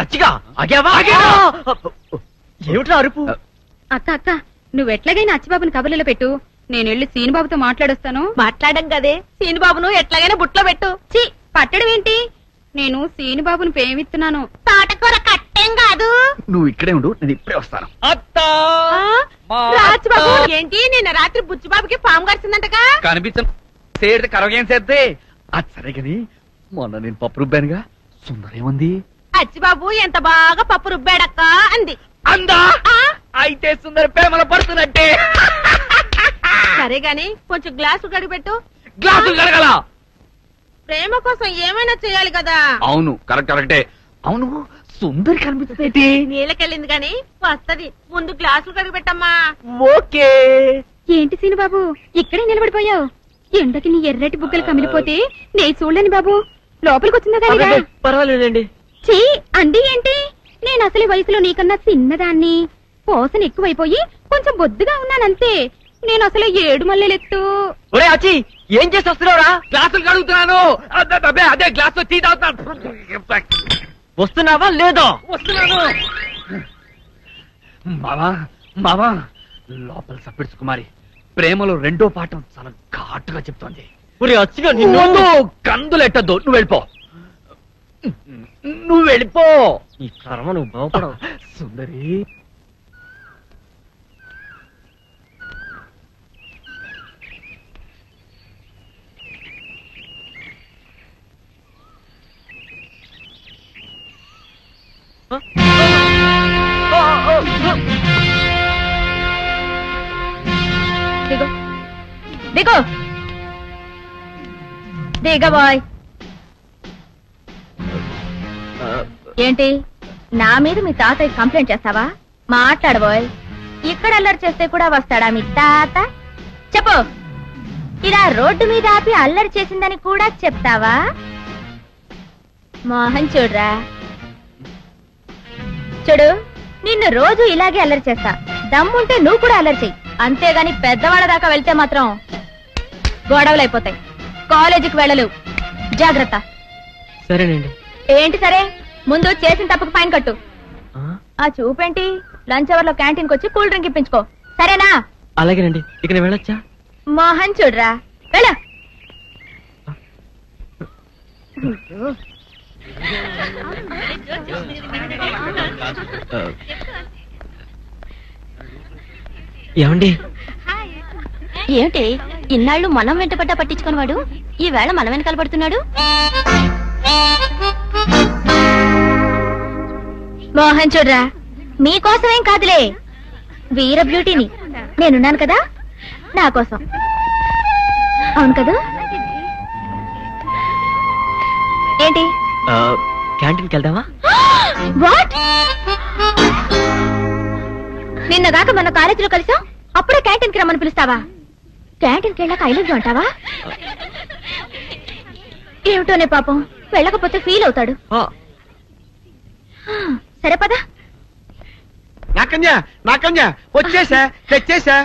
అచ్చిగా ఏమిట్రా అరుపు? అక్క అక్క నువ్వెట్లాగైనా అచ్చిబాబుని కబుర్లలో పెట్టు, నేను వెళ్ళి సీనుబాబుతో మాట్లాడొస్తాను. మాట్లాడం కదే, సీనుబాబును ఎట్లాగైనా బుట్లో పెట్టు. చి పట్టడం ఏంటి, నేను సీనుబాబుని ప్రేమిస్తున్నాను. తోటకూర కట్టేం కాదు. నువ్వు ఇక్కడే ఉండు, నేను ఇప్పుడే వస్తాను. రాజుబాబు ఏంటి నిన్న రాత్రి బుచ్చిబాబుకి పాము కరిచిందంటగా? కనిపించే కరవేం చేద్దే. అది సరే గాని మొన్న నేను పప్పు రుబ్బానుగా, సుందరేముంది? అచ్చిబాబు ఎంత బాగా పప్పు రుబ్బాడక్క అంది. అందా? అయితే సుందర ప్రేమలో పడుతున్నట్టే. సరే గాని కొంచెం గ్లాసు గడిపెట్టు. గ్లాసులు కడగల. ప్రేమ కోసం ఏమైనా చేయాలి కదా. అవును కరెక్టే. అవును సుందరి కనిపిస్తుంది. నీళ్ళకెళ్ళింది గాని వస్తది, ముందు గ్లాసులు కడిపెట్టమ్మా. ఓకే. ఏంటి సీనుబాబు ఇక్కడే నిలబడిపోయావు? ఎండకి నీ ఎర్రటి బుగ్గలు కమిలిపోతే నే చూడలేని బాబు, లోపలికి వచ్చిందా? పర్వాలేదండి. చీ అండి ఏంటి, నేను అసలు వయసులో నీకన్నా చిన్నదాన్ని, పోసన ఎక్కువైపోయి కొంచెం బొద్దుగా ఉన్నానంతే. నేను అసలు 7 మల్లెలెత్తు. ఒరే అచ్చి ఏం చేసి వస్తున్నావురా? గ్లాసులు కడుగుతున్నాను. అదే గ్లాస్ టీ తాగుతాను. వస్తున్నావా లేదో? వస్తున్నాను. మావా లోపల సప్పిడ్స్ కుమారి ప్రేమలో 2వ పాఠం చాలా ఘాటుగా చెప్తోంది. అచ్చిగా నిన్ను కందులెట్టద్దు, నువ్వు వెళ్ళిపో. ఈ కర్మ నువ్వు బాగుపడవు సుందరి. దిగో బాయ్. ఏంటి నా మీద మీ తాతయ్య కంప్లైంట్ చేస్తావా? మాట్లాడబోయ్. ఇక్కడ అల్లరి చేస్తే కూడా వస్తాడా మీ తాత? చెప్పు. ఇలా రోడ్డు మీద ఆపి అల్లరి చేసిందని కూడా చెప్తావా? మోహన్ చూడరా, చూడు నిన్ను రోజు ఇలాగే అల్లరి చేస్తా. దమ్ముంటే నువ్వు కూడా అల్లరి చెయ్యి, అంతేగాని పెద్దవాళ్ళ దాకా వెళ్తే మాత్రం గొడవలు అయిపోతాయి. కాలేజీకి వెళ్ళలేవు, జాగ్రత్త. సరేనండి. ఏంటి సరే, ముందు చేసిన తప్పుకు ఫైన్ కట్టు. ఆ చూపేంటి, లంచ్ అవర్ లో క్యాంటీన్ వచ్చి కూల్ డ్రింక్ ఇప్పించుకో, సరేనా? అలాగేనండి. ఇక నేను వెళ్ళొచ్చా? మోహన్ చూడరా, వెళ్ళ. ఏమండి? ఏమిటి ఇన్నాళ్ళు మనం వెంటపడ్డా పట్టించుకునేవాడు ఈ వేళ మనం వెనకాల పడుతున్నాడు? మోహన్ చూడరా, మీకోసమేం కాదులే, వీర బ్యూటీని నేనున్నాను కదా, నా కోసం. అవును కదా? ఏంటి క్యాంటీన్కి వెళ్దామా? వాట్? నిన్న దాకా మన కాలేజీలో కలిసాం, అప్పుడే క్యాంటీన్కి రమ్మని పిలుస్తావా? క్యాంటీన్కి వెళ్ళాక ఐ లవ్ యు అంటావా? ఏమిటోనే పాపం, వెళ్ళకపోతే ఫీల్ అవుతాడు. సరే పద. నాకన్యా వచ్చేసా, తెచ్చేసా.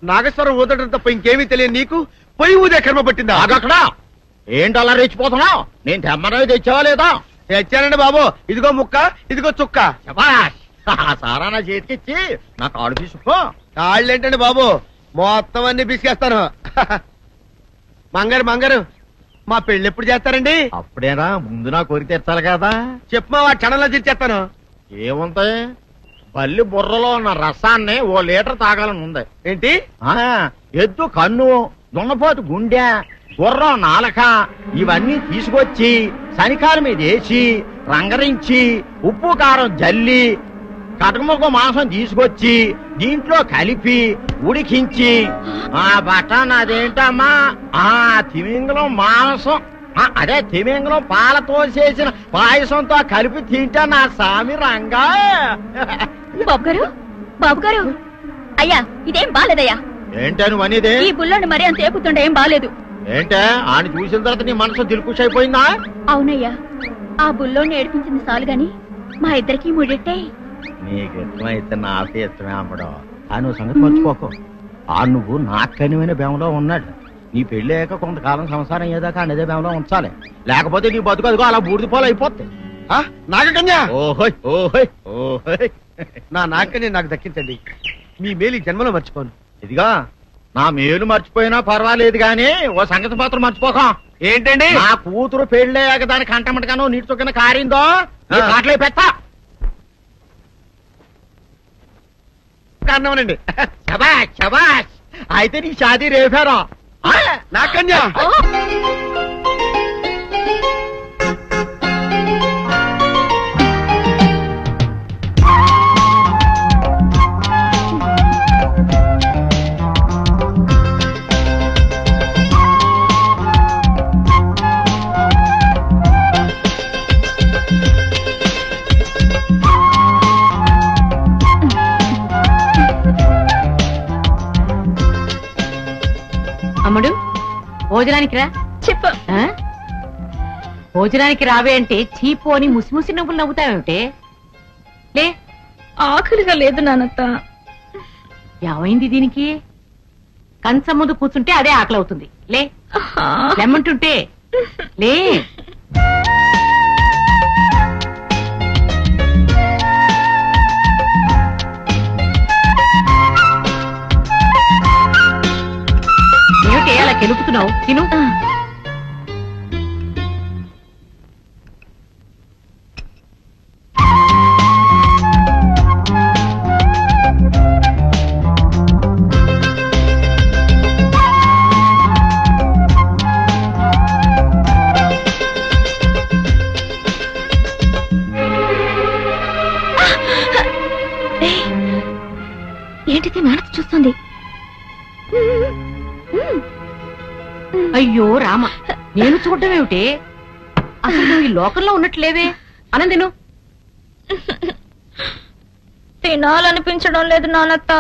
నాగేశ్వరం ఊదటం తప్ప ఇంకేమీ తెలియదు నీకు? పొయ్యి ఊదే కర్మ పట్టిందా? అక్కడ ఏంటి అలా రెచ్చిపోతున్నావు? నేను తెమ్మనవి తెచ్చావా లేదా? తెచ్చానండి బాబు, ఇదిగో ముక్క, ఇదిగో చుక్క. సారా నా చేతికిచ్చి నా కాడు తీసుకో. కాళ్ళేంటండి బాబు, మొత్తం అన్ని బిసికేస్తాను. మంగారు మా పెళ్లి ఎప్పుడు చేస్తారండి? అప్పుడేనా, ముందు నా కోరిక తెచ్చాలి కదా. చెప్పమా, ఆ క్షణంలో తీర్చేస్తాను. ఏముంటాయి, బల్లి బుర్రలో ఉన్న రసాన్ని 1 లీటర్ తాగాలని ఉంది. ఏంటి? ఎద్దు కన్ను, దున్నపోతు గుండె, గుర్రం నాలక ఇవన్నీ తీసుకొచ్చి శనికాల మీద వేసి రంగరించి ఉప్పు కారం జల్లి కటకముక్క మాంసం తీసుకొచ్చి దీంట్లో కలిపి ఉడికించి బటన్ అదేంటమ్మా తిమింగలం మాంసం, అదే తిమింగలం పాలతో చేసిన పాయసంతో కలిపి తింటా నా సామి రంగా. బాబు గారు అయ్యా, ఇదేం బాలేదయ్యా. ఏంటా నువ్వు అనేది? ఈ బుల్లోని మరీ అంత ఏపుతుండే ఏం బాలేదు. ఏంటే ఆయన చూసిన తర్వాత నీ మనసు దిల్కుష్ అయిపోయిందా? అవునయ్యా, ఆ బుల్లోని ఏడిపించింది చాలు గాని మా ఇద్దరికి ముడిట్టే. నీకు ఇష్టమైతే నాకే ఇష్టమే అమ్మడం. ఆ నువ్వు సంగతి మర్చిపోకు. ఆ నువ్వు నాకు కనివైన బేమలో ఉన్నాడు. నీ పెళ్లి అయ్యాక కొంతకాలం సంసారం ఏదాకా అదే బేమలో ఉంచాలి, లేకపోతే నీ బతుకు అదిగో అలా బూడిదిపోలు అయిపోతాయి. నాగకన్యా ఓహోయ్ ఓహోయ్ ఓహోయ్. నా నాగకన్య నాకు దక్కించండి. మీ మేలు ఈ జన్మలో మర్చిపోను. ఇదిగా నా మేలు మర్చిపోయినా పర్వాలేదు గాని ఓ సంగతి మాత్రం మర్చిపోకం. ఏంటండి? నా కూతురు పెళ్ళయ్యాక దానికి కంటమటగానో నీటి చొక్కన కారిందో కాట్లే పెట్టా. కారణమనండి. శబాష్ శబాష్. అయితే నీ షాదీ రేపారా? నాగకన్యా అమ్ముడు భోజనానికి రా. చెప్పు. ఆ? భోజనానికి రావే అంటే చీపు అని ముసిముసి నవ్వులు నవ్వుతావేమిటే? లే, ఆకలిగా లేదు నానత్త. ఏమైంది దీనికి? కంచం ముందు కూర్చుంటే అదే ఆకలి అవుతుంది. లే, లెమ్మంటుంటే లే. ఏమిటి అలా కెలుపుతున్నావు? తిను. ఏంటిది? నానత్త చూస్తుంది. అయ్యో రామ, నేను చూడటం ఏమిటి? అసలు నువ్వు ఈ లోకంలో ఉన్నట్లేవే. అనం తిను. తినాలనిపించడం లేదు నానత్త.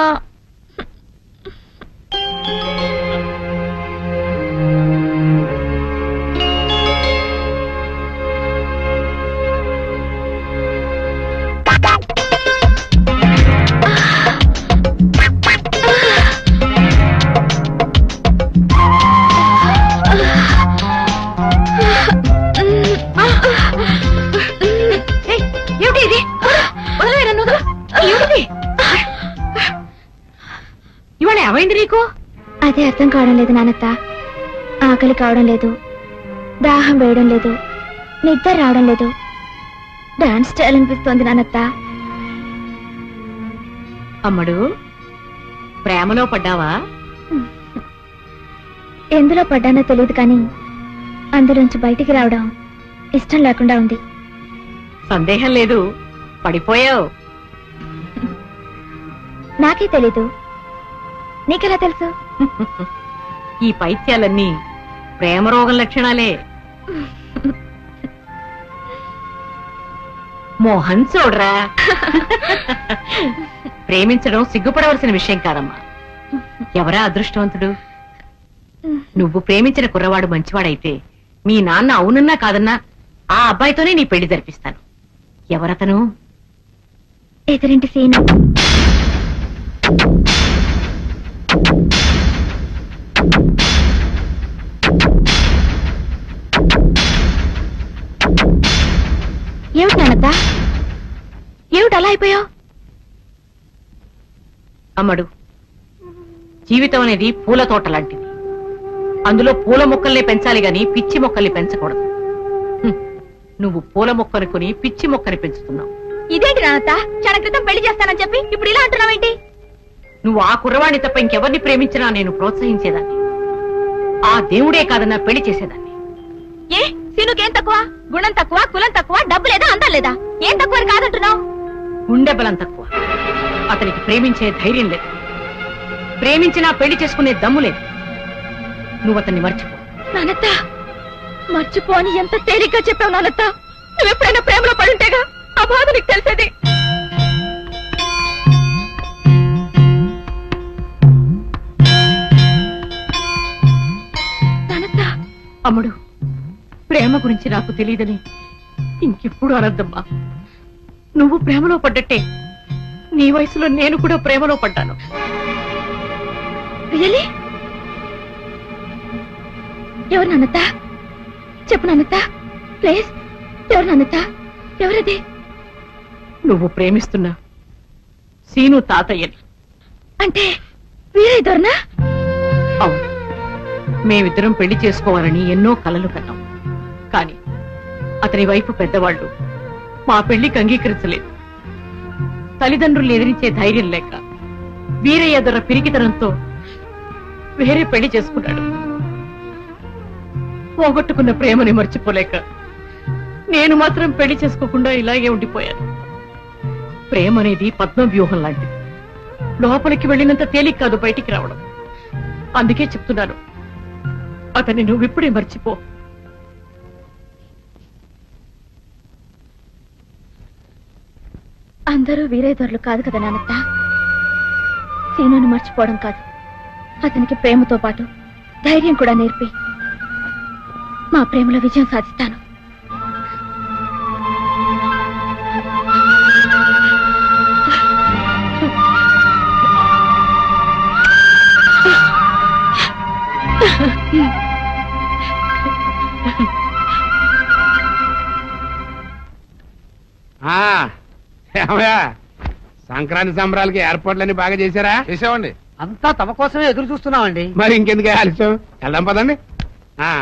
ఏమిటి ఇది? వదలవేరా నువ్వు? ఏమిటిది? ఇవాళ ఏమైంది నీకు? అదే అర్థం కావడం లేదు నానత్త. ఆకలి కావడం లేదు, దాహం వేయడం లేదు, నిద్ర రావడం లేదు. డాన్స్ చేయాలనిపిస్తోంది నానత్త. అమ్మడు, ప్రేమలో పడ్డావా? ఎందులో పడ్డానో తెలియదు కానీ అందులోంచి బయటికి రావడం ఇష్టం లేకుండా ఉంది. సందేహం లేదు, పడిపోయావు. నాకే తెలీదు, నీకెలా తెలుసు? ఈ పైత్యాలన్నీ ప్రేమ రోగం లక్షణాలే. మోహన్ చూడరా, ప్రేమించడం సిగ్గుపడవలసిన విషయం కాదమ్మా. ఎవరా అదృష్టవంతుడు? నువ్వు ప్రేమించిన కుర్రవాడు మంచివాడైతే మీ నాన్న అవునన్నా కాదన్నా ఆ అబ్బాయితోనే నీ పెళ్లి జరిపిస్తాను. ఎవరతను? ఎదురింటి సీను. ఏమిటి నానత్త? ఏమిటి అలా అయిపోయావు? అమ్మడు, జీవితం అనేది పూల తోట లాంటిది. అందులో పూల మొక్కల్ని పెంచాలి గాని పిచ్చి మొక్కల్ని పెంచకూడదు. నువ్వు పూల మొక్కను కొని పిచ్చి మొక్కని పెంచుతున్నావు. ఇదేంటి నానత్త? క్షణ క్రితం పెళ్లి చేస్తానని చెప్పి ఇప్పుడు ఇలా అంటున్నావేంటి? నువ్వు ఆ కుర్రవాణ్ణి తప్ప ఇంకెవరిని ప్రేమించినా నేను ప్రోత్సహించేదాన్ని. ఆ దేవుడే కాదన్నా పెళ్లి చేసేదాన్ని. ఏ సీనుకేం తక్కువ? గుణం తక్కువ, కులం తక్కువ, డబ్బు లేదా, అందం లేదా? ఏం తక్కువ అని కాదంటున్నావు? గుండె బలం తక్కువ. అతనికి ప్రేమించే ధైర్యం లేదు, ప్రేమించినా పెళ్లి చేసుకునే దమ్ము లేదు. నువ్వు అతన్ని మర్చిపో. నానత్త, మర్చిపో అని ఎంత తేలిగ్గా చెప్పావు నానత్త. నువ్వెప్పుడైనా ప్రేమలో పడుంటేగా ఆ బాధ నీకు తెలిసేది. నానత్త, అమ్ముడు, ప్రేమ గురించి నాకు తెలియదని ఇంకెప్పుడు అనద్దమ్మా. నువ్వు ప్రేమలో పడ్డట్టే నీ వయసులో నేను కూడా ప్రేమలో పడ్డాను. రియలీ? ఎవరు నానత్త? చెప్పు నానత్త, ప్లీజ్. ఎవరు నానత్త? ఎవరది? నువ్వు ప్రేమిస్తున్నా సీను తాతయ్యని. అంటే వీరే దొరనా? అవును, మేమిద్దరం పెళ్లి చేసుకోవాలని ఎన్నో కలలు కన్నాం. కాని అతని వైపు పెద్దవాళ్లు మా పెళ్లికి అంగీకరించలేదు. తల్లిదండ్రులు ఎదిరించే ధైర్యం లేక వీరయ్య దొర పిరికితనంతో వేరే పెళ్లి చేసుకున్నాడు. పోగొట్టుకున్న ప్రేమని మర్చిపోలేక నేను మాత్రం పెళ్లి చేసుకోకుండా ఇలాగే ఉండిపోయాను. ప్రేమ అనేది పద్మ వ్యూహం లాంటిది. లోపలికి వెళ్ళినంత తేలిక కాదు బయటికి రావడం. అందుకే చెప్తున్నాను, అతన్ని నువ్విప్పుడే మర్చిపో. అందరూ వీరేదొరలు కాదు కదా నానత్త. సీనుని మర్చిపోవడం కాదు, అతనికి ప్రేమతో పాటు ధైర్యం కూడా నేర్పి మా ప్రేమలో విజయం సాధిస్తాను. సంక్రాంతి సంబరాలకి ఏర్పాట్లన్నీ బాగా చేశారా? చేసామండి. అంతా తమ కోసమే ఎదురు చూస్తున్నామండి. మరి ఇంకెందుకు ఆలస్యం, వెళ్దాం పదండి.